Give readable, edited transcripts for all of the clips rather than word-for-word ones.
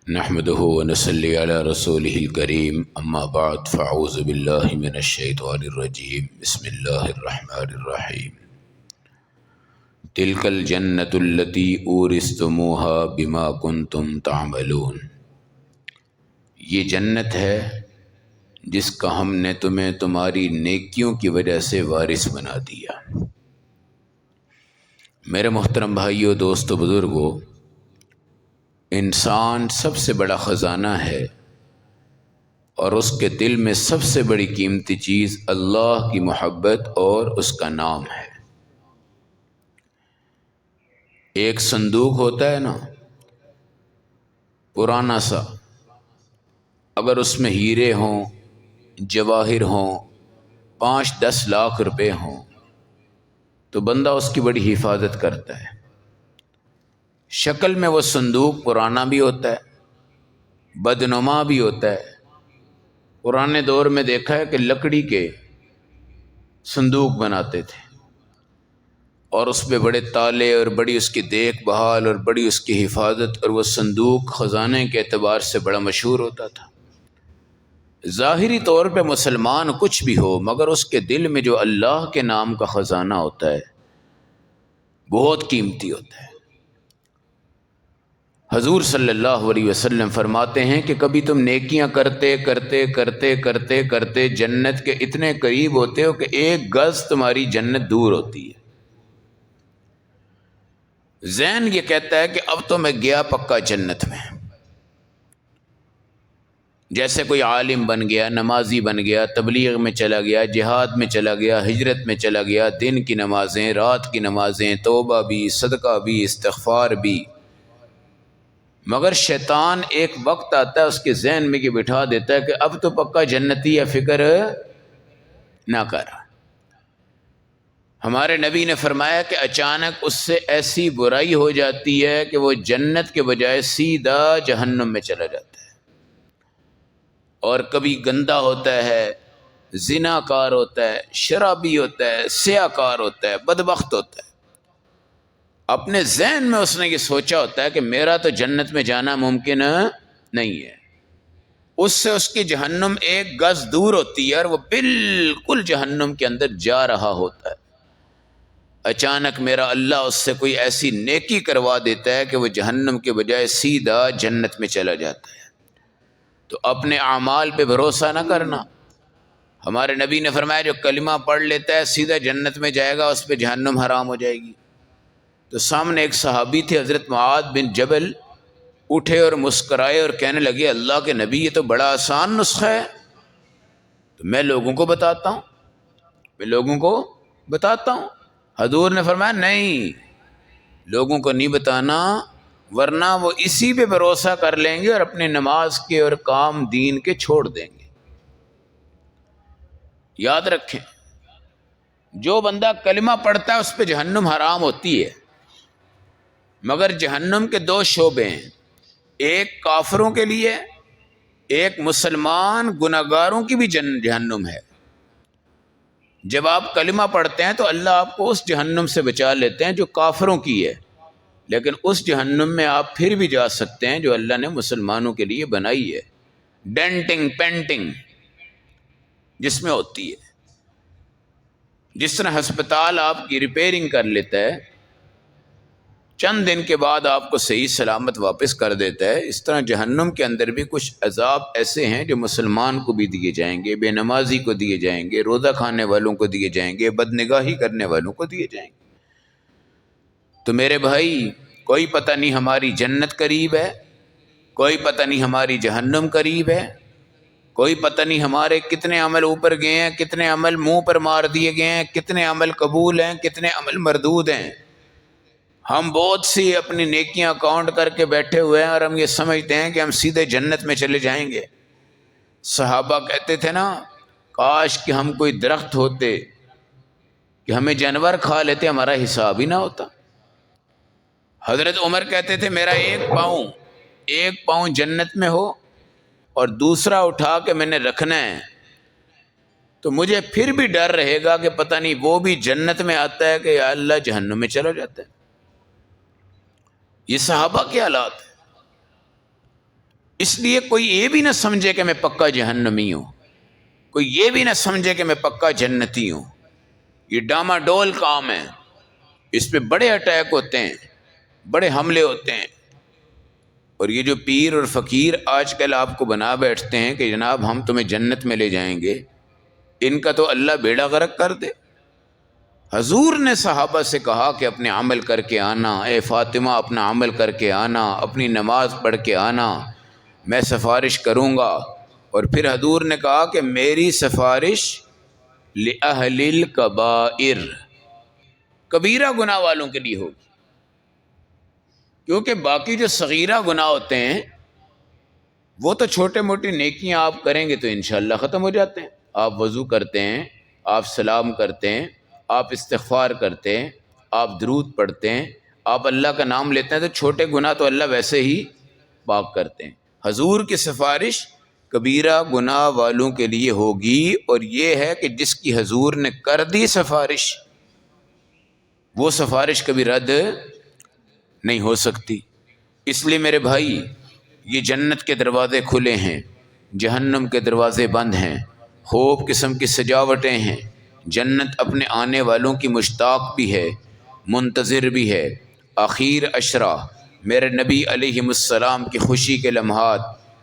نحمده ونصلي على رسوله الكريم اما بعد فاعوذ بالله من الشيطان الرجيم بسم الله الرحمن الرحيم تلك الجنة التي اورثتموها بما كنتم تعملون، یہ جنت ہے جس کا ہم نے تمہیں تمہاری نیکیوں کی وجہ سے وارث بنا دیا۔ میرے محترم بھائیوں، دوستو، بزرگوں، انسان سب سے بڑا خزانہ ہے اور اس کے دل میں سب سے بڑی قیمتی چیز اللہ کی محبت اور اس کا نام ہے۔ ایک صندوق ہوتا ہے نا، پرانا سا، اگر اس میں ہیرے ہوں، جواہر ہوں، 5-10 لاکھ روپے ہوں تو بندہ اس کی بڑی حفاظت کرتا ہے۔ شکل میں وہ صندوق پرانا بھی ہوتا ہے، بدنما بھی ہوتا ہے۔ پرانے دور میں دیکھا ہے کہ لکڑی کے صندوق بناتے تھے اور اس پہ بڑے تالے اور بڑی اس کی دیکھ بھال اور بڑی اس کی حفاظت، اور وہ صندوق خزانے کے اعتبار سے بڑا مشہور ہوتا تھا۔ ظاہری طور پہ مسلمان کچھ بھی ہو، مگر اس کے دل میں جو اللہ کے نام کا خزانہ ہوتا ہے بہت قیمتی ہوتا ہے۔ حضور صلی اللہ علیہ وسلم فرماتے ہیں کہ کبھی تم نیکیاں کرتے کرتے کرتے کرتے کرتے جنت کے اتنے قریب ہوتے ہو کہ 1 گز تمہاری جنت دور ہوتی ہے۔ ذہن یہ کہتا ہے کہ اب تو میں گیا پکا جنت میں، جیسے کوئی عالم بن گیا، نمازی بن گیا، تبلیغ میں چلا گیا، جہاد میں چلا گیا، ہجرت میں چلا گیا، دن کی نمازیں، رات کی نمازیں، توبہ بھی، صدقہ بھی، استغفار بھی۔ مگر شیطان ایک وقت آتا ہے اس کے ذہن میں کہ بٹھا دیتا ہے کہ اب تو پکا جنتی ہے، فکر نہ کر۔ ہمارے نبی نے فرمایا کہ اچانک اس سے ایسی برائی ہو جاتی ہے کہ وہ جنت کے بجائے سیدھا جہنم میں چلا جاتا ہے۔ اور کبھی گندا ہوتا ہے، زنا کار ہوتا ہے، شرابی ہوتا ہے، سیاہ کار ہوتا ہے، بدبخت ہوتا ہے۔ اپنے ذہن میں اس نے یہ سوچا ہوتا ہے کہ میرا تو جنت میں جانا ممکن نہیں ہے۔ اس سے اس کی جہنم 1 گز دور ہوتی ہے اور وہ بالکل جہنم کے اندر جا رہا ہوتا ہے۔ اچانک میرا اللہ اس سے کوئی ایسی نیکی کروا دیتا ہے کہ وہ جہنم کے بجائے سیدھا جنت میں چلا جاتا ہے۔ تو اپنے اعمال پہ بھروسہ نہ کرنا۔ ہمارے نبی نے فرمایا جو کلمہ پڑھ لیتا ہے سیدھا جنت میں جائے گا، اس پہ جہنم حرام ہو جائے گی۔ تو سامنے ایک صحابی تھے، حضرت معاذ بن جبل، اٹھے اور مسکرائے اور کہنے لگے اللہ کے نبی، یہ تو بڑا آسان نسخہ ہے، تو میں لوگوں کو بتاتا ہوں۔ حضور نے فرمایا نہیں، لوگوں کو نہیں بتانا، ورنہ وہ اسی پہ بھروسہ کر لیں گے اور اپنے نماز کے اور کام دین کے چھوڑ دیں گے۔ یاد رکھیں، جو بندہ کلمہ پڑھتا ہے اس پہ جہنم حرام ہوتی ہے، مگر جہنم کے 2 شعبے ہیں، ایک کافروں کے لیے، ایک مسلمان گناہگاروں کی بھی جہنم ہے۔ جب آپ کلمہ پڑھتے ہیں تو اللہ آپ کو اس جہنم سے بچا لیتے ہیں جو کافروں کی ہے، لیکن اس جہنم میں آپ پھر بھی جا سکتے ہیں جو اللہ نے مسلمانوں کے لیے بنائی ہے، ڈینٹنگ پینٹنگ جس میں ہوتی ہے۔ جس طرح ہسپتال آپ کی ریپیئرنگ کر لیتا ہے، چند دن کے بعد آپ کو صحیح سلامت واپس کر دیتا ہے، اس طرح جہنم کے اندر بھی کچھ عذاب ایسے ہیں جو مسلمان کو بھی دیے جائیں گے، بے نمازی کو دیے جائیں گے، روزہ کھانے والوں کو دیے جائیں گے، بدنگاہی کرنے والوں کو دیے جائیں گے۔ تو میرے بھائی، کوئی پتہ نہیں ہماری جنت قریب ہے، کوئی پتہ نہیں ہماری جہنم قریب ہے، کوئی پتہ نہیں ہمارے کتنے عمل اوپر گئے ہیں، کتنے عمل منہ پر مار دیے گئے ہیں، کتنے عمل قبول ہیں، کتنے عمل مردود ہیں۔ ہم بہت سی اپنی نیکیاں کاؤنٹ کر کے بیٹھے ہوئے ہیں اور ہم یہ سمجھتے ہیں کہ ہم سیدھے جنت میں چلے جائیں گے۔ صحابہ کہتے تھے نا، کاش کہ ہم کوئی درخت ہوتے کہ ہمیں جانور کھا لیتے، ہمارا حساب ہی نہ ہوتا۔ حضرت عمر کہتے تھے میرا ایک پاؤں جنت میں ہو اور دوسرا اٹھا کے میں نے رکھنا ہے تو مجھے پھر بھی ڈر رہے گا کہ پتہ نہیں وہ بھی جنت میں آتا ہے کہ یا اللہ جہنم میں چلا جاتا ہے۔ یہ صحابہ کے حالات ہیں۔ اس لیے کوئی یہ بھی نہ سمجھے کہ میں پکا جہنمی ہوں، کوئی یہ بھی نہ سمجھے کہ میں پکا جنتی ہوں. یہ ڈاما ڈول کام ہے، اس پہ بڑے اٹیک ہوتے ہیں، بڑے حملے ہوتے ہیں. اور یہ جو پیر اور فقیر آج کل آپ کو بنا بیٹھتے ہیں کہ جناب ہم تمہیں جنت میں لے جائیں گے، ان کا تو اللہ بیڑا غرق کر دے. حضور نے صحابہ سے کہا کہ اپنے عمل کر کے آنا، اے فاطمہ اپنا عمل کر کے آنا، اپنی نماز پڑھ کے آنا، میں سفارش کروں گا. اور پھر حضور نے کہا کہ میری سفارش لأہل الکبائر، کبیرہ گناہ والوں کے لیے ہوگی، کیونکہ باقی جو صغیرہ گناہ ہوتے ہیں وہ تو چھوٹے موٹی نیکیاں آپ کریں گے تو انشاءاللہ ختم ہو جاتے ہیں. آپ وضو کرتے ہیں، آپ سلام کرتے ہیں، آپ استغفار کرتے ہیں، آپ درود پڑھتے ہیں، آپ اللہ کا نام لیتے ہیں، تو چھوٹے گناہ تو اللہ ویسے ہی پاک کرتے ہیں. حضور کی سفارش کبیرہ گناہ والوں کے لیے ہوگی، اور یہ ہے کہ جس کی حضور نے کر دی سفارش، وہ سفارش کبھی رد نہیں ہو سکتی. اس لیے میرے بھائی، یہ جنت کے دروازے کھلے ہیں، جہنم کے دروازے بند ہیں، خوب قسم کی سجاوٹیں ہیں. جنت اپنے آنے والوں کی مشتاق بھی ہے، منتظر بھی ہے. آخر عشرہ، میرے نبی علیہ السلام کی خوشی کے لمحات،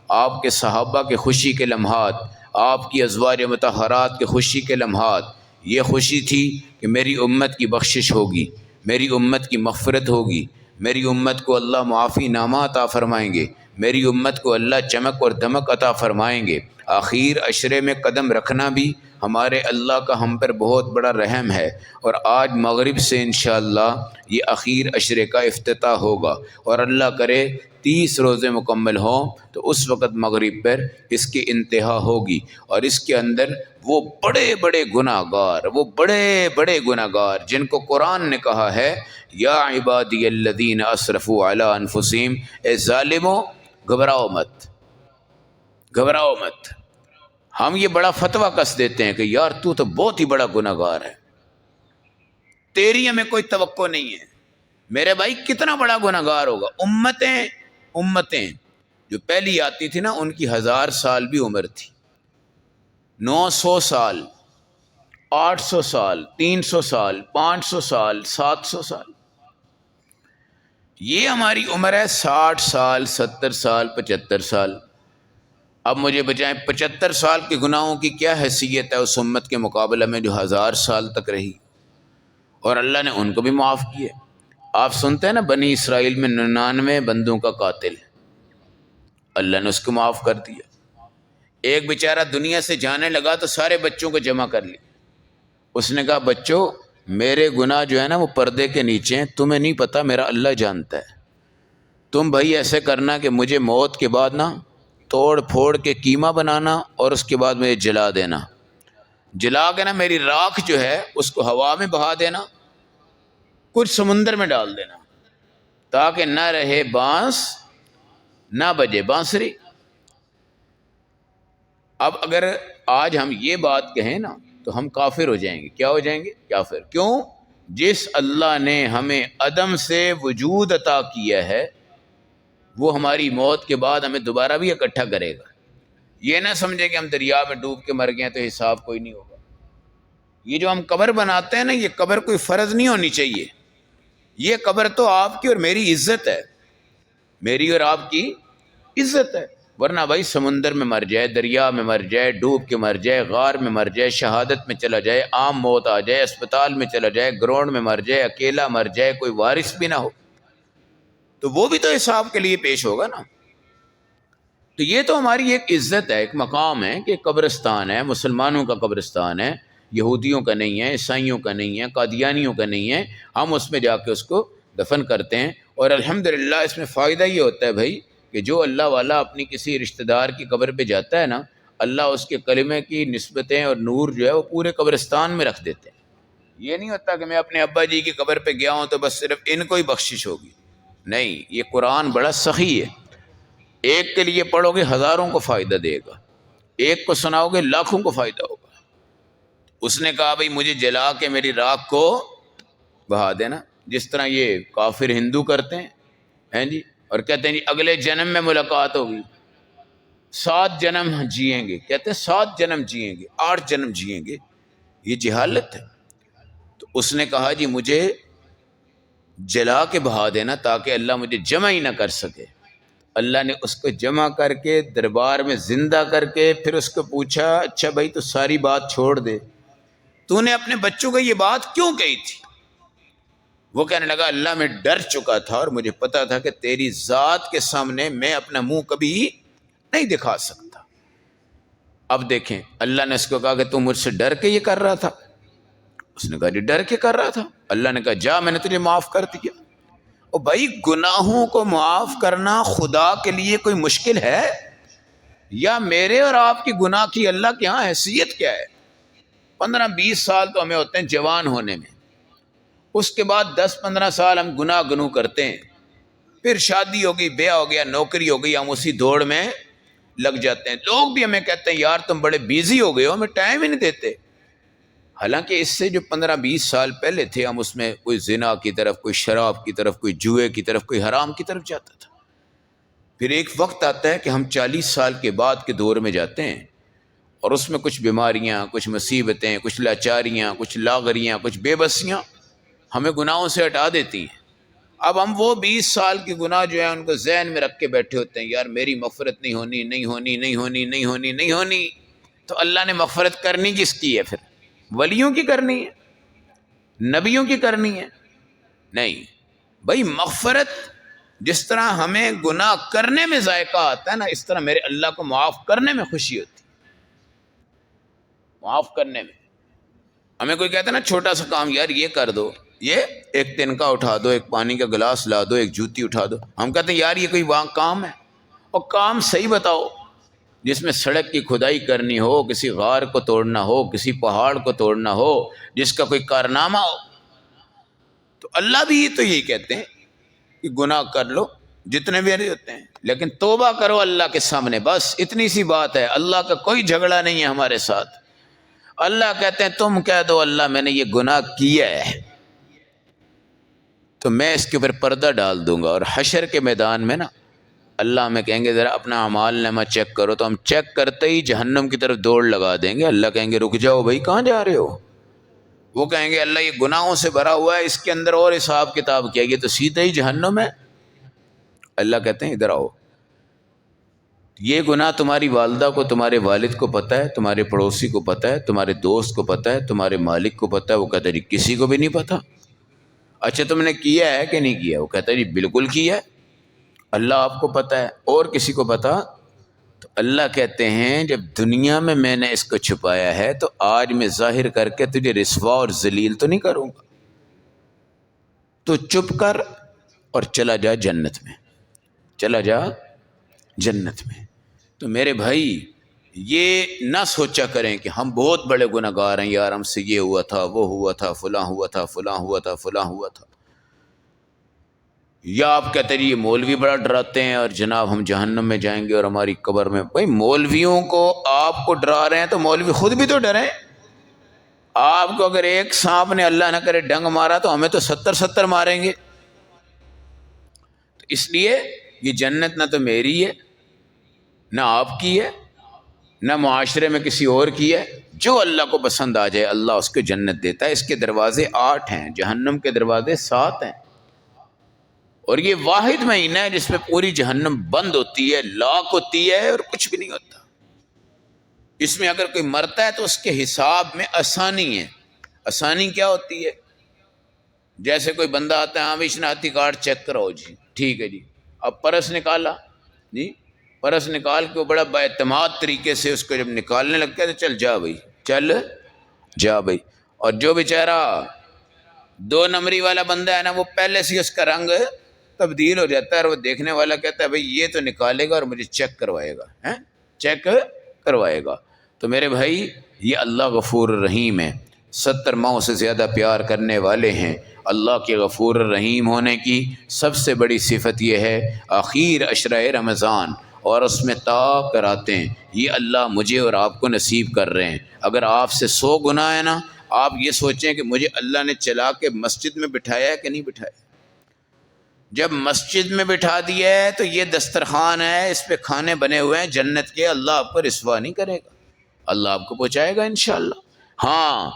آپ کے صحابہ کے خوشی کے لمحات، آپ کی ازواج مطہرات کے خوشی کے لمحات. یہ خوشی تھی کہ میری امت کی بخشش ہوگی، میری امت کی مغفرت ہوگی، میری امت کو اللہ معافی نامہ عطا فرمائیں گے، میری امت کو اللہ چمک اور دمک عطا فرمائیں گے. آخر عشرے میں قدم رکھنا بھی ہمارے اللہ کا ہم پر بہت بڑا رحم ہے. اور آج مغرب سے انشاءاللہ یہ اخیر عشرے کا افتتاح ہوگا، اور اللہ کرے 30 روزے مکمل ہوں تو اس وقت مغرب پر اس کی انتہا ہوگی. اور اس کے اندر وہ بڑے بڑے گناہ گار، وہ بڑے بڑے گناہ گار جن کو قرآن نے کہا ہے یا عبادی الذین اسرفوا علی انفسہم، اے ظالموں گھبراؤ مت، گھبراؤ مت. ہم یہ بڑا فتویٰ کس دیتے ہیں کہ یار تو بہت ہی بڑا گناہ گار ہے، تیری ہمیں کوئی توقع نہیں ہے. میرے بھائی کتنا بڑا گناہ گار ہوگا. امتیں جو پہلی آتی تھی نا، ان کی 1000 سال بھی عمر تھی، 900 سال، 800 سال، 300 سال، 500 سال، 700 سال. یہ ہماری عمر ہے 60 سال، 70 سال، 75 سال. اب مجھے بچائیں 75 سال کے گناہوں کی کیا حیثیت ہے اس امت کے مقابلہ میں جو 1000 سال تک رہی، اور اللہ نے ان کو بھی معاف کیا. آپ سنتے ہیں نا بنی اسرائیل میں 99 بندوں کا قاتل، اللہ نے اس کو معاف کر دیا. ایک بیچارہ دنیا سے جانے لگا تو سارے بچوں کو جمع کر لیا. اس نے کہا بچوں میرے گناہ جو ہے نا وہ پردے کے نیچے ہیں، تمہیں نہیں پتہ، میرا اللہ جانتا ہے. تم بھائی ایسے کرنا کہ مجھے موت کے بعد نا توڑ پھوڑ کے قیمہ بنانا، اور اس کے بعد مجھے جلا دینا، جلا کے نا میری راکھ جو ہے اس کو ہوا میں بہا دینا، کچھ سمندر میں ڈال دینا، تاکہ نہ رہے بانس نہ بجے بانسری. اب اگر آج ہم یہ بات کہیں نا تو ہم کافر ہو جائیں گے. کیا ہو جائیں گے؟ کافر. کیوں؟ جس اللہ نے ہمیں عدم سے وجود عطا کیا ہے وہ ہماری موت کے بعد ہمیں دوبارہ بھی اکٹھا کرے گا. یہ نہ سمجھے کہ ہم دریا میں ڈوب کے مر گئے ہیں تو حساب کوئی نہیں ہوگا. یہ جو ہم قبر بناتے ہیں نا، یہ قبر کوئی فرض نہیں ہونی چاہیے. یہ قبر تو آپ کی اور میری عزت ہے، میری اور آپ کی عزت ہے. ورنہ بھائی سمندر میں مر جائے، دریا میں مر جائے، ڈوب کے مر جائے، غار میں مر جائے، شہادت میں چلا جائے، عام موت آ جائے، اسپتال میں چلا جائے، گراؤنڈ میں مر جائے، اکیلا مر جائے، کوئی وارث بھی نہ ہو، تو وہ بھی تو حساب کے لیے پیش ہوگا نا. تو یہ تو ہماری ایک عزت ہے، ایک مقام ہے کہ قبرستان ہے، مسلمانوں کا قبرستان ہے، یہودیوں کا نہیں ہے، عیسائیوں کا نہیں ہے، قادیانیوں کا نہیں ہے. ہم اس میں جا کے اس کو دفن کرتے ہیں. اور الحمدللہ اس میں فائدہ یہ ہوتا ہے بھائی کہ جو اللہ والا اپنی کسی رشتہ دار کی قبر پہ جاتا ہے نا، اللہ اس کے کلمے کی نسبتیں اور نور جو ہے وہ پورے قبرستان میں رکھ دیتے ہیں. یہ نہیں ہوتا کہ میں اپنے ابا جی کی قبر پہ گیا ہوں تو بس صرف ان کو ہی بخشش ہوگی. نہیں، یہ قرآن بڑا سخی ہے. ایک کے لیے پڑھو گے ہزاروں کو فائدہ دے گا، ایک کو سناؤ گے لاکھوں کو فائدہ ہوگا. اس نے کہا بھائی مجھے جلا کے میری راکھ کو بہا دینا، جس طرح یہ کافر ہندو کرتے ہیں جی، اور کہتے ہیں جی اگلے جنم میں ملاقات ہوگی. 7 جنم جئیں گے، کہتے ہیں 7 جنم جئیں گے، 8 جنم جئیں گے، یہ جہالت ہے۔ تو اس نے کہا جی مجھے جلا کے بہا دینا تاکہ اللہ مجھے جمع ہی نہ کر سکے۔ اللہ نے اس کو جمع کر کے دربار میں زندہ کر کے پھر اس کو پوچھا اچھا بھائی تو ساری بات چھوڑ دے، تو نے اپنے بچوں کو یہ بات کیوں کہی تھی؟ وہ کہنے لگا اللہ میں ڈر چکا تھا اور مجھے پتا تھا کہ تیری ذات کے سامنے میں اپنا منہ کبھی نہیں دکھا سکتا۔ اب دیکھیں اللہ نے اس کو کہا کہ تم مجھ سے ڈر کے یہ کر رہا تھا؟ اس نے کہا جی ڈر کے کر رہا تھا۔ اللہ نے کہا جا میں نے تجھے معاف کر دیا۔ اور بھائی گناہوں کو معاف کرنا خدا کے لیے کوئی مشکل ہے؟ یا میرے اور آپ کی گناہ کی اللہ کے ہاں حیثیت کیا ہے؟ 15-20 سال تو ہمیں ہوتے ہیں جوان ہونے میں، اس کے بعد 10-15 سال ہم گناہ گنو کرتے ہیں، پھر شادی ہو گئی، بیاہ ہو گیا، نوکری ہو گئی، ہم اسی دوڑ میں لگ جاتے ہیں۔ لوگ بھی ہمیں کہتے ہیں یار تم بڑے بیزی ہو گئے ہو، ہمیں ٹائم ہی نہیں دیتے۔ حالانکہ اس سے جو 15-20 سال پہلے تھے ہم اس میں کوئی زنا کی طرف، کوئی شراب کی طرف، کوئی جوئے کی طرف، کوئی حرام کی طرف جاتا تھا۔ پھر ایک وقت آتا ہے کہ ہم 40 سال کے بعد کے دور میں جاتے ہیں اور اس میں کچھ بیماریاں، کچھ مصیبتیں، کچھ لاچاریاں، کچھ لاغریاں، کچھ بے بسیاں ہمیں گناہوں سے ہٹا دیتی ہیں۔ اب ہم وہ 20 سال کی گناہ جو ہے ان کو ذہن میں رکھ کے بیٹھے ہوتے ہیں، یار میری مغفرت نہیں ہونی، نہیں ہونی، نہیں ہونی، نہیں ہونی، نہیں ہونی۔ تو اللہ نے مغفرت کرنی کس کی ہے پھر؟ ولیوں کی کرنی ہے؟ نبیوں کی کرنی ہے؟ نہیں بھائی، مغفرت جس طرح ہمیں گناہ کرنے میں ذائقہ آتا ہے نا، اس طرح میرے اللہ کو معاف کرنے میں خوشی ہوتی ہے۔ معاف کرنے میں ہمیں کوئی کہتا ہے نا چھوٹا سا کام، یار یہ کر دو، یہ ایک تنکا اٹھا دو، ایک پانی کا گلاس لا دو، ایک جوتی اٹھا دو، ہم کہتے ہیں یار یہ کوئی کام ہے؟ اور کام صحیح بتاؤ جس میں سڑک کی کھدائی کرنی ہو، کسی غار کو توڑنا ہو، کسی پہاڑ کو توڑنا ہو، جس کا کوئی کارنامہ ہو۔ تو اللہ بھی تو یہی کہتے ہیں کہ گناہ کر لو جتنے بھی ہوتے ہیں، لیکن توبہ کرو اللہ کے سامنے، بس اتنی سی بات ہے۔ اللہ کا کوئی جھگڑا نہیں ہے ہمارے ساتھ۔ اللہ کہتے ہیں تم کہہ دو اللہ میں نے یہ گناہ کیا ہے تو میں اس کے اوپر پردہ ڈال دوں گا، اور حشر کے میدان میں نا اللہ ہمیں کہیں گے ذرا اپنا اعمال نامہ چیک کرو، تو ہم چیک کرتے ہی جہنم کی طرف دوڑ لگا دیں گے۔ اللہ کہیں گے رک جاؤ بھائی، کہاں جا رہے ہو؟ وہ کہیں گے اللہ یہ گناہوں سے بھرا ہوا ہے، اس کے اندر اور حساب کتاب کیا، یہ تو سیدھا ہی جہنم ہے۔ اللہ کہتے ہیں ادھر آؤ، یہ گناہ تمہاری والدہ کو، تمہارے والد کو پتہ ہے، تمہارے پڑوسی کو پتہ ہے، تمہارے دوست کو پتہ ہے، تمہارے مالک کو پتہ ہے۔ وہ کہتا ہے جی کسی کو بھی نہیں پتہ۔ اچھا تم نے کیا ہے کہ نہیں کیا؟ وہ کہتا ہے جی بالکل کیا ہے، اللہ آپ کو پتہ ہے، اور کسی کو پتہ؟ تو اللہ کہتے ہیں جب دنیا میں میں نے اس کو چھپایا ہے تو آج میں ظاہر کر کے تجھے رسوا اور ذلیل تو نہیں کروں گا، تو چپ کر اور چلا جا جنت میں، چلا جا جنت میں۔ تو میرے بھائی یہ نہ سوچا کریں کہ ہم بہت بڑے گناہ گار ہیں، یار ہم سے یہ ہوا تھا، وہ ہوا تھا، فلاں ہوا تھا، فلاں ہوا تھا، فلاں ہوا تھا۔ یا آپ کہتے ہیں یہ مولوی بڑا ڈراتے ہیں اور جناب ہم جہنم میں جائیں گے اور ہماری قبر میں۔ بھائی مولویوں کو آپ کو ڈرا رہے ہیں تو مولوی خود بھی تو ڈریں۔ آپ کو اگر ایک سانپ نے اللہ نہ کرے ڈنگ مارا تو ہمیں تو 70 ماریں گے۔ تو اس لیے یہ جنت نہ تو میری ہے، نہ آپ کی ہے، نہ معاشرے میں کسی اور کی ہے۔ جو اللہ کو پسند آ جائے اللہ اس کو جنت دیتا ہے۔ اس کے دروازے 8 ہیں، جہنم کے دروازے 7 ہیں، اور یہ واحد مہینہ ہے جس میں پوری جہنم بند ہوتی ہے، لاک ہوتی ہے، اور کچھ بھی نہیں ہوتا۔ اس میں اگر کوئی مرتا ہے تو اس کے حساب میں آسانی ہے۔ آسانی کیا ہوتی ہے؟ جیسے کوئی بندہ آتا ہے، ہاں شناختی کارڈ چیک کراؤ جی، ٹھیک ہے جی، اب پرس نکالا جی، پرس نکال کے بڑا باعتماد طریقے سے اس کو جب نکالنے لگتا ہے تو چل جا بھائی، چل جا بھائی۔ اور جو بیچارہ 2 نمبری والا بندہ ہے نا، وہ پہلے سے اس کا رنگ تبدیل ہو جاتا ہے، اور وہ دیکھنے والا کہتا ہے بھائی یہ تو نکالے گا اور مجھے چیک کروائے گا، چیک کروائے گا۔ تو میرے بھائی یہ اللہ غفور الرحیم ہے، 70 ماؤں سے زیادہ پیار کرنے والے ہیں۔ اللہ کے غفور الرحیم ہونے کی سب سے بڑی صفت یہ ہے آخر عشرہ رمضان اور اس میں طاق کراتے ہیں، یہ اللہ مجھے اور آپ کو نصیب کر رہے ہیں۔ اگر آپ سے 100 گناہ ہے نا، آپ یہ سوچیں کہ مجھے اللہ نے چلا کے مسجد میں بٹھایا ہے کہ نہیں بٹھایا۔ جب مسجد میں بٹھا دیا ہے تو یہ دسترخوان ہے، اس پہ کھانے بنے ہوئے ہیں جنت کے، اللہ آپ کو رسوا نہیں کرے گا، اللہ آپ کو پہنچائے گا انشاءاللہ۔ ہاں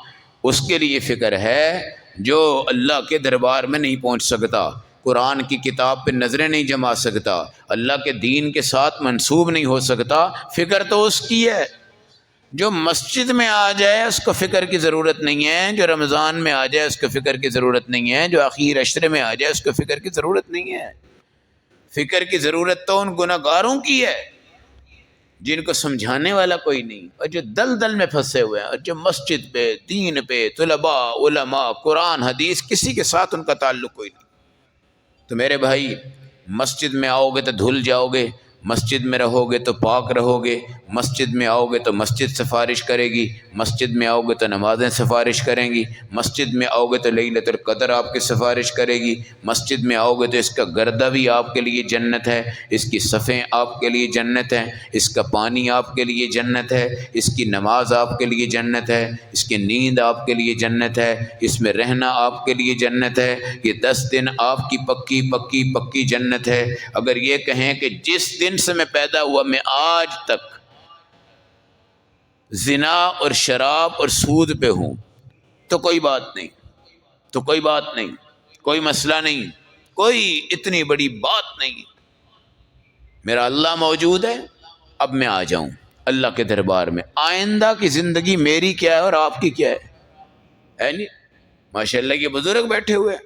اس کے لیے فکر ہے جو اللہ کے دربار میں نہیں پہنچ سکتا، قرآن کی کتاب پہ نظریں نہیں جما سکتا، اللہ کے دین کے ساتھ منسوب نہیں ہو سکتا، فکر تو اس کی ہے۔ جو مسجد میں آ جائے اس کو فکر کی ضرورت نہیں ہے، جو رمضان میں آ جائے اس کو فکر کی ضرورت نہیں ہے، جو اخیر عشرے میں آ جائے اس کو فکر کی ضرورت نہیں ہے۔ فکر کی ضرورت تو ان گناہ گاروں کی ہے جن کو سمجھانے والا کوئی نہیں، اور جو دل میں پھنسے ہوئے ہیں، اور جو مسجد پہ، دین پہ، طلباء، علماء، قرآن حدیث، کسی کے ساتھ ان کا تعلق کوئی نہیں۔ تو میرے بھائی، مسجد میں آؤ گے تو دھل جاؤ گے، مسجد میں رہو گے تو پاک رہو گے، مسجد میں آؤ گے تو مسجد سفارش کرے گی، مسجد میں آؤ گے تو نمازیں سفارش کریں گی، مسجد میں آؤ گے تو لیلۃ القدر آپ کی سفارش کرے گی، مسجد میں آؤ گے تو اس کا گردہ بھی آپ کے لیے جنت ہے، اس کی صفیں آپ کے لیے جنت ہیں، اس کا پانی آپ کے لیے جنت ہے، اس کی نماز آپ کے لیے جنت ہے، اس کی نیند آپ کے لیے جنت ہے، اس میں رہنا آپ کے لیے جنت ہے، یہ 10 دن آپ کی پکی پکی پکی جنت ہے۔ اگر یہ کہیں کہ جس دن سے میں پیدا ہوا میں آج تک زنا اور شراب اور سود پہ ہوں تو کوئی بات نہیں، تو کوئی بات نہیں، کوئی مسئلہ نہیں، کوئی اتنی بڑی بات نہیں، میرا اللہ موجود ہے، اب میں آ جاؤں اللہ کے دربار میں، آئندہ کی زندگی میری کیا ہے اور آپ کی کیا ہے نہیں؟ ماشاء اللہ یہ بزرگ بیٹھے ہوئے ہیں،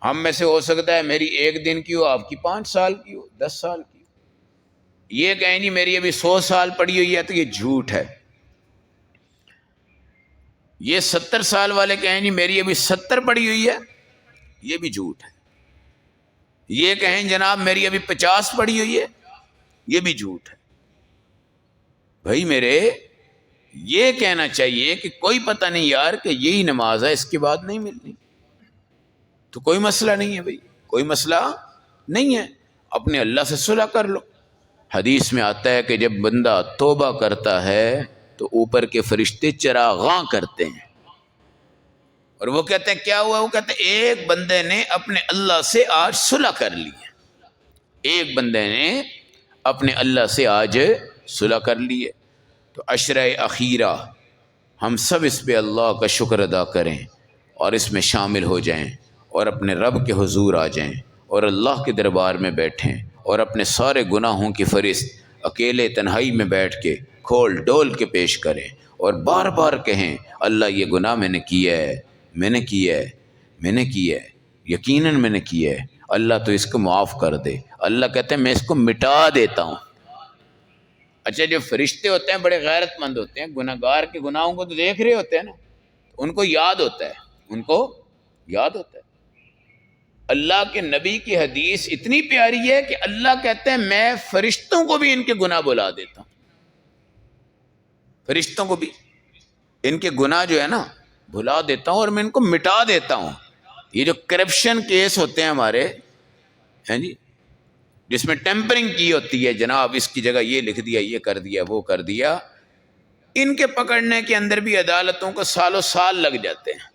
ہم میں سے ہو سکتا ہے میری 1 دن کی ہو، آپ کی 5 سال کی ہو، 10 سال کی ہو۔ یہ کہیں جی میری ابھی 100 سال پڑی ہوئی ہے تو یہ جھوٹ ہے۔ یہ 70 سال والے کہیں جی میری ابھی 70 پڑی ہوئی ہے، یہ بھی جھوٹ ہے۔ یہ کہیں جناب میری ابھی 50 پڑی ہوئی ہے، یہ بھی جھوٹ ہے۔ بھائی میرے، یہ کہنا چاہیے کہ کوئی پتہ نہیں یار کہ یہی نماز ہے، اس کے بعد نہیں ملنی، تو کوئی مسئلہ نہیں ہے بھائی، کوئی مسئلہ نہیں ہے، اپنے اللہ سے صلح کر لو۔ حدیث میں آتا ہے کہ جب بندہ توبہ کرتا ہے تو اوپر کے فرشتے چراغاں کرتے ہیں، اور وہ کہتے ہیں کیا ہوا؟ وہ کہتے ہیں ایک بندے نے اپنے اللہ سے آج صلح کر لی ہے، ایک بندے نے اپنے اللہ سے آج صلح کر لی ہے۔ تو عشرہ اخیرہ ہم سب اس پہ اللہ کا شکر ادا کریں اور اس میں شامل ہو جائیں اور اپنے رب کے حضور آ جائیں اور اللہ کے دربار میں بیٹھیں اور اپنے سارے گناہوں کی فہرست اکیلے تنہائی میں بیٹھ کے کھول ڈول کے پیش کریں اور بار بار کہیں اللہ یہ گناہ میں نے کیا ہے، میں نے کیا ہے، میں نے کیا ہے، یقیناً میں نے کیا ہے، اللہ تو اس کو معاف کر دے۔ اللہ کہتے ہیں میں اس کو مٹا دیتا ہوں۔ اچھا جو فرشتے ہوتے ہیں بڑے غیرت مند ہوتے ہیں، گناہ گار کے گناہوں کو تو دیکھ رہے ہوتے ہیں نا، ان کو یاد ہوتا ہے، ان کو یاد ہوتا ہے۔ اللہ کے نبی کی حدیث اتنی پیاری ہے کہ اللہ کہتے ہیں میں فرشتوں کو بھی ان کے گناہ بلا دیتا ہوں، فرشتوں کو بھی ان کے گناہ جو ہے نا بھلا دیتا ہوں اور میں ان کو مٹا دیتا ہوں۔ یہ جو کرپشن کیس ہوتے ہیں ہمارے ہیں جی، جس میں ٹیمپرنگ کی ہوتی ہے، جناب اس کی جگہ یہ لکھ دیا، یہ کر دیا، وہ کر دیا، ان کے پکڑنے کے اندر بھی عدالتوں کو سالوں سال لگ جاتے ہیں۔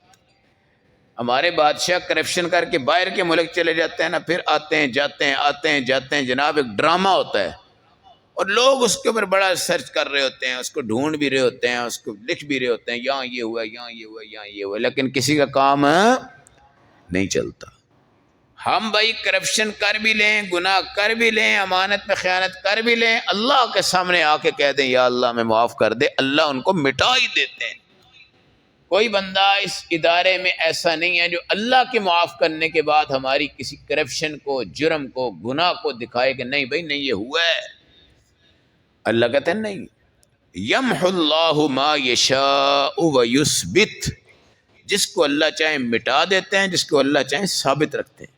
ہمارے بادشاہ کرپشن کر کے باہر کے ملک چلے جاتے ہیں نا، پھر آتے ہیں جاتے ہیں، آتے ہیں جاتے ہیں، جناب ایک ڈرامہ ہوتا ہے اور لوگ اس کے اوپر بڑا سرچ کر رہے ہوتے ہیں، اس کو ڈھونڈ بھی رہے ہوتے ہیں، اس کو لکھ بھی رہے ہوتے ہیں، یہاں یہ ہوا، یہاں یہ ہوا، یہاں یہ ہوا، لیکن کسی کا کام نہیں چلتا۔ ہم بھائی کرپشن کر بھی لیں، گناہ کر بھی لیں، امانت میں خیانت کر بھی لیں، اللہ کے سامنے آ کے کہہ دیں یا اللہ میں معاف کر دے، اللہ ان کو مٹا ہی دیتے ہیں۔ کوئی بندہ اس ادارے میں ایسا نہیں ہے جو اللہ کے معاف کرنے کے بعد ہماری کسی کرپشن کو، جرم کو، گناہ کو دکھائے کہ نہیں بھائی نہیں یہ ہوا ہے۔ اللہ کہتے ہیں نہیں، یمحو اللہ ما یشاء ویثبت، جس کو اللہ چاہے مٹا دیتے ہیں، جس کو اللہ چاہے ثابت رکھتے ہیں،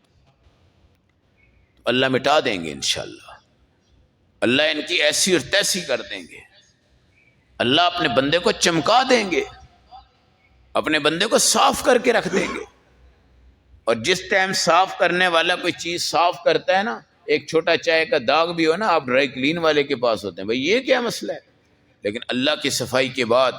اللہ مٹا دیں گے انشاءاللہ، اللہ ان کی ایسی اور تیسی کر دیں گے، اللہ اپنے بندے کو چمکا دیں گے، اپنے بندے کو صاف کر کے رکھ دیں گے۔ اور جس ٹائم صاف کرنے والا کوئی چیز صاف کرتا ہے نا، ایک چھوٹا چائے کا داغ بھی ہو نا، آپ ڈرائی کلین والے کے پاس ہوتے ہیں، بھائی یہ کیا مسئلہ ہے، لیکن اللہ کی صفائی کے بعد،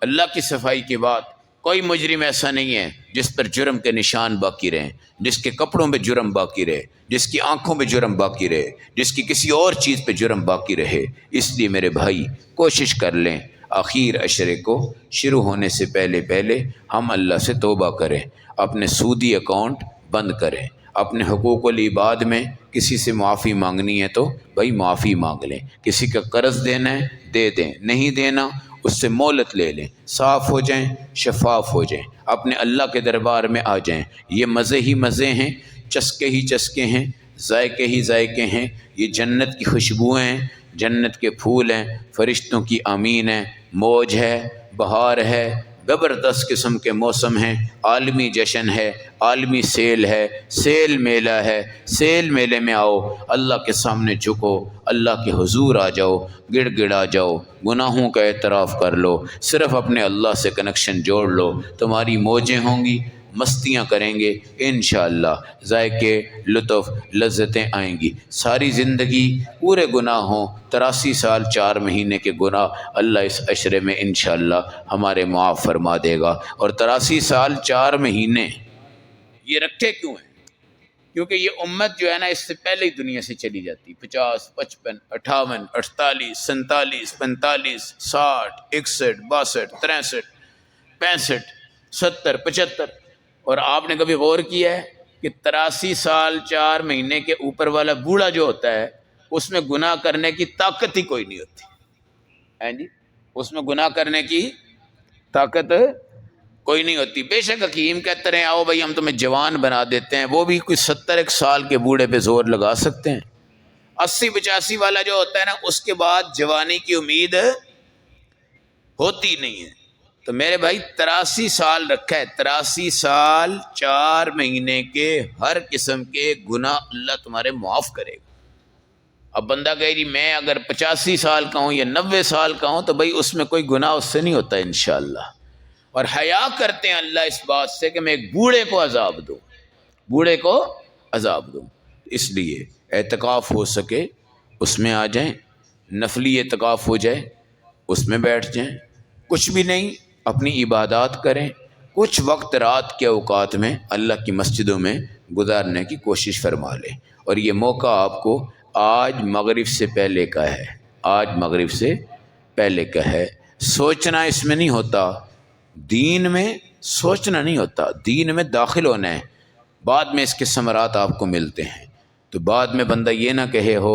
اللہ کی صفائی کے بعد کوئی مجرم ایسا نہیں ہے جس پر جرم کے نشان باقی رہیں، جس کے کپڑوں پہ جرم باقی رہے، جس کی آنکھوں پہ جرم باقی رہے، جس کی کسی اور چیز پہ جرم باقی رہے۔ اس لیے میرے بھائی کوشش کر لیں آخر عشرے کو شروع ہونے سے پہلے پہلے ہم اللہ سے توبہ کریں، اپنے سودی اکاؤنٹ بند کریں، اپنے حقوق العباد میں کسی سے معافی مانگنی ہے تو بھائی معافی مانگ لیں، کسی کا قرض دینا ہے دے دیں، نہیں دینا اس سے مہلت لے لیں، صاف ہو جائیں، شفاف ہو جائیں، اپنے اللہ کے دربار میں آ جائیں۔ یہ مزے ہی مزے ہیں، چسکے ہی چسکے ہیں، ذائقے ہی ذائقے ہیں، یہ جنت کی خوشبوئیں ہیں، جنت کے پھول ہیں، فرشتوں کی آمین ہے، موج ہے، بہار ہے، زبردست قسم کے موسم ہیں، عالمی جشن ہے، عالمی سیل ہے، سیل میلہ ہے۔ سیل میلے میں آؤ، اللہ کے سامنے جھکو، اللہ کے حضور آ جاؤ، گڑ گڑا جاؤ، گناہوں کا اعتراف کر لو، صرف اپنے اللہ سے کنیکشن جوڑ لو، تمہاری موجیں ہوں گی، مستیاں کریں گے انشاءاللہ، ذائقے لطف لذتیں آئیں گی۔ ساری زندگی پورے گناہوں 83 سال 4 مہینے کے گناہ اللہ اس عشرے میں انشاءاللہ ہمارے معاف فرما دے گا۔ اور 83 سال 4 مہینے یہ رکھے کیوں ہیں؟ کیونکہ یہ امت جو ہے نا اس سے پہلے ہی دنیا سے چلی جاتی، 50 55 58 48 47 45 60 61 62 63 65 70 75۔ اور آپ نے کبھی غور کیا ہے کہ 83 سال 4 مہینے کے اوپر والا بوڑھا جو ہوتا ہے اس میں گناہ کرنے کی طاقت ہی کوئی نہیں ہوتی ہے جی، اس میں گناہ کرنے کی طاقت کوئی نہیں ہوتی۔ بے شک حکیم کہتے ہیں آؤ بھائی ہم تمہیں جوان بنا دیتے ہیں، وہ بھی کوئی 70 سال کے بوڑھے پہ زور لگا سکتے ہیں۔ 80 85 والا جو ہوتا ہے نا اس کے بعد جوانی کی امید ہوتی نہیں ہے۔ تو میرے بھائی 83 سال رکھا ہے، 83 سال 4 مہینے کے ہر قسم کے گناہ اللہ تمہارے معاف کرے گا۔ اب بندہ کہے جی میں اگر 85 سال کا ہوں یا 90 سال کا ہوں تو بھائی اس میں کوئی گناہ اس سے نہیں ہوتا انشاءاللہ۔ اور حیا کرتے ہیں اللہ اس بات سے کہ میں ایک بوڑھے کو عذاب دوں، بوڑھے کو عذاب دوں۔ اس لیے اعتکاف ہو سکے اس میں آ جائیں، نفلی اعتکاف ہو جائے اس میں بیٹھ جائیں، کچھ بھی نہیں اپنی عبادات کریں، کچھ وقت رات کے اوقات میں اللہ کی مسجدوں میں گزارنے کی کوشش فرما لیں۔ اور یہ موقع آپ کو آج مغرب سے پہلے کا ہے، آج مغرب سے پہلے کا ہے۔ سوچنا اس میں نہیں ہوتا، دین میں سوچنا نہیں ہوتا، دین میں داخل ہونا ہے، بعد میں اس کے ثمرات آپ کو ملتے ہیں۔ تو بعد میں بندہ یہ نہ کہے ہو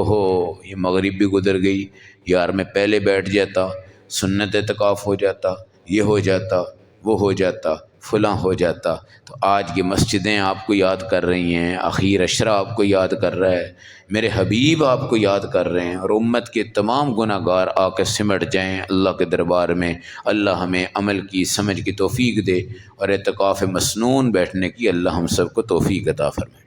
یہ مغرب بھی گزر گئی، یار میں پہلے بیٹھ جاتا، سنت اعتکاف ہو جاتا، یہ ہو جاتا، وہ ہو جاتا، فلاں ہو جاتا۔ تو آج یہ مسجدیں آپ کو یاد کر رہی ہیں، اخیر عشرہ آپ کو یاد کر رہا ہے، میرے حبیب آپ کو یاد کر رہے ہیں، اور امت کے تمام گناہ گار آ کے سمٹ جائیں اللہ کے دربار میں۔ اللہ ہمیں عمل کی سمجھ کی توفیق دے اور اعتکاف مسنون بیٹھنے کی اللہ ہم سب کو توفیق عطا فرمائے۔